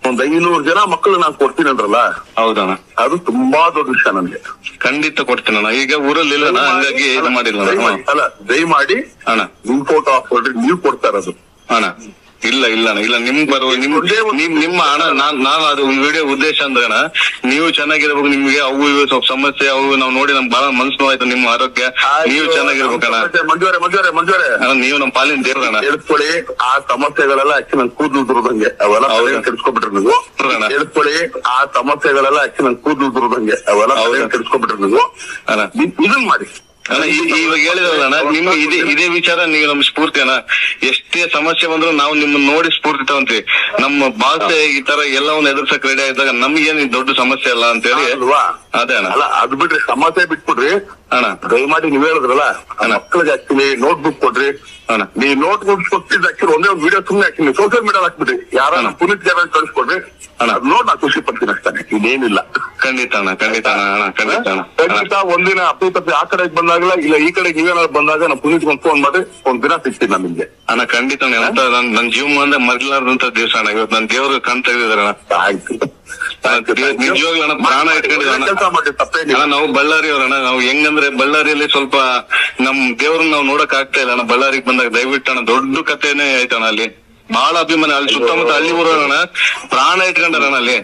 ಒಂದ್ 500 ಜನ ಮಕ್ಕಳು ನಾನು ಕೊಡ್ತೀನಿ ಅಂದ್ರಲ್ಲ, ಹೌದಣ್ಣ. ಅದು ತುಂಬಾ ದೊಡ್ಡ ವಿಷಯ ನನಗೆ. ಖಂಡಿತ ಕೊಡ್ತೀನಣ್ಣ. ಈಗ ಊರಲ್ಲಿ ಇಲ್ಲ ಹಂಗಾಗಿ ಇದು ಮಾಡಿಲ್ಲ ಅಲ್ಲ, ದಯಮಾಡಿ ಅಣ್ಣ ನಿಮ್ ಫೋಟೋ ಹಾಕೊಳ್ರಿ, ನೀವು ಕೊಡ್ತಾ ಇರೋದು ಅಣ್ಣ. ಇಲ್ಲ ಇಲ್ಲ ಇಲ್ಲ ನಿಮ್ ಬರುವ ನಿಮ್ಮ ಹಣ ನಾನು ಅದು ವಿಡಿಯೋ ಉದ್ದೇಶ ಅಂದ್ರೆ ಅಣ್ಣ, ನೀವು ಚೆನ್ನಾಗಿರ್ಬೇಕು. ನಿಮ್ಗೆ ಅವು ಇವು ಸ್ವಲ್ಪ ಸಮಸ್ಯೆ ಅವು ನಾವು ನೋಡಿ ನಮ್ ಬಹಳ ಮನ್ಸು ನೋವಾಯ್ತು. ನಿಮ್ಮ ಆರೋಗ್ಯ ನೀವು ಚೆನ್ನಾಗಿರ್ಬೇಕಣ್ಣ. ಮಂಜುವರೆ ನೀವು ನಮ್ ಪಾಲಿನ ದೇವ್ರಣ್ಣ. ಹೇಳ್ಕೊಳ್ಳಿ, ಆ ಸಮಸ್ಯೆಗಳೆಲ್ಲ ಅಕ್ಕಿ ನನ್ ಕೂದಲು ಉದುರುದಂಗೆ ಅವೆಲ್ಲ ಕೆಡ್ಸ್ಕೊಬಿಟ್ರಿ ನೀವು. ಹೇಳ್ಕೊಳ್ಳಿ, ಆ ಸಮಸ್ಯೆಗಳೆಲ್ಲ ಅಕ್ಕಿ ನನ್ ಕೂದಲು ಉದುರುದಂಗೆ ಅವೆಲ್ಲ ಕೆಡ್ಸ್ಕೊಬಿಟ್ರಿ ನೀವು. ಇದನ್ ಮಾಡಿ ಇವಾಗ ಹೇಳಿದ್ರಲ್ಲ ನಿಮ್ಮ ಇದೇ ವಿಚಾರ ನೀವು ನಮ್ ಸ್ಫೂರ್ತಿ ಅಣ್ಣ. ಎಷ್ಟೇ ಸಮಸ್ಯೆ ಬಂದ್ರು ನಾವು ನಿಮ್ಮನ್ನ ನೋಡಿ ಸ್ಫೂರ್ತಿ ತಗೊಂತೀವಿ. ನಮ್ಮ ಭಾಷೆ ಈ ತರ ಎಲ್ಲವನ್ನ ಎದುರ್ಸಕ್ ರೆಡಿ ಆಗಿದ್ದಾಗ ನಮ್ಗೇನ್ ದೊಡ್ಡ ಸಮಸ್ಯೆ ಅಲ್ಲ ಅಂತ ಹೇಳಿ. ಅದೇ ಅಣ್ಣ. ಅಲ್ಲ, ಅದ್ ಬಿಡ್ರಿ, ಸಮಸ್ಯೆ ಬಿಟ್ಬಿಡ್ರಿ ಅಣ್ಣ. ದಯಮಾಡಿ ನೀವ್ ಹೇಳಿದ್ರಲ್ಲ, ಮಕ್ಕಳಿಗೆ ಹಾಕ್ತೀನಿ ನೋಟ್ಬುಕ್ ಕೊಡ್ರಿ ಅಣ್ಣ. ನೀವು ನೋಟ್ಬುಕ್ ಕೊಟ್ಟಿದ್ದು ಹಾಕಿರಿ, ಒಂದೇ ಒಂದು ವಿಡಿಯೋ ಸುಮ್ಮನೆ ಹಾಕಿನಿ, ಸೋಷಿಯಲ್ ಮೀಡಿಯಾ ಹಾಕ್ಬಿಟ್ರಿ, ಯಾರ ಪುನೀತ್ ಜಾರ ಕಳಿಸ್ಕೊಡ್ರಿ ನೋಡ್ ನಾ ಖುಷಿ ಪಡ್ತೀನಿ ಅಷ್ಟೇ, ಇದೇನಿಲ್ಲ. ಖಂಡಿತ ಅಣ್ಣ, ಖಂಡಿತ ಅಣ್ಣ, ಖಂಡಿತ ಅಣ್ಣ. ಖಂಡಿತ ಒಂದಿನ ಅಪ್ಪಿ ಆ ಕಡೆಗೆ ಬಂದಾಗಲ್ಲ, ಇಲ್ಲ ಈ ಕಡೆಗೆ ನೀವೇನಾದ್ರು ಬಂದಾಗ ನಾ ಪುನೀತ್ ಒಂದು ಫೋನ್ ಮಾಡಿ ಒಂದ್ ದಿನ ಸಿಗ್ತೀನಿ ನಾನು ನಿಮ್ಗೆ ಅಣ್ಣ. ಖಂಡಿತ ನನ್ ಜೀವನ ಅಂದ್ರೆ ಮರಿಲಾರ್ದಂತ ದಿವಸ ಅಣ್ಣ. ಇವತ್ತು ನನ್ ದೇವ್ರ ಕಾಣ್ತಾ ಇದಾರೆ. ಆಯ್ತು, ನಿಜವಾಗ್ಲೂ ಅಣ್ಣ, ಪ್ರಾಣ ಇಟ್ಕೊಂಡಿದ್ದಾನ. ನಾವು ಬಳ್ಳಾರಿ ಅವ್ರಣ್ಣ. ನಾವು ಹೆಂಗಂದ್ರೆ ಬಳ್ಳಾರಿಯಲ್ಲಿ ಸ್ವಲ್ಪ ನಮ್ ದೇವ್ರನ್ನ ನಾವು ನೋಡಕ್ ಆಗ್ತಾ ಇಲ್ಲ ಅಣ್ಣ. ಬಳ್ಳಾರಿಗೆ ಬಂದಾಗ ದಯವಿಟ್ಟು ಅಣ್ಣ, ದೊಡ್ಡ ಕಥೆನೇ ಆಯ್ತಣ್ಣ. ಅಲ್ಲಿ ಬಹಳ ಅಭಿಮಾನ. ಅಲ್ಲಿ ಸುತ್ತಮುತ್ತ ಹಳ್ಳಿ ಊರಣ್ಣ, ಪ್ರಾಣ ಇಟ್ಕೊಂಡಾರಣ್ಣ ಅಲ್ಲಿ.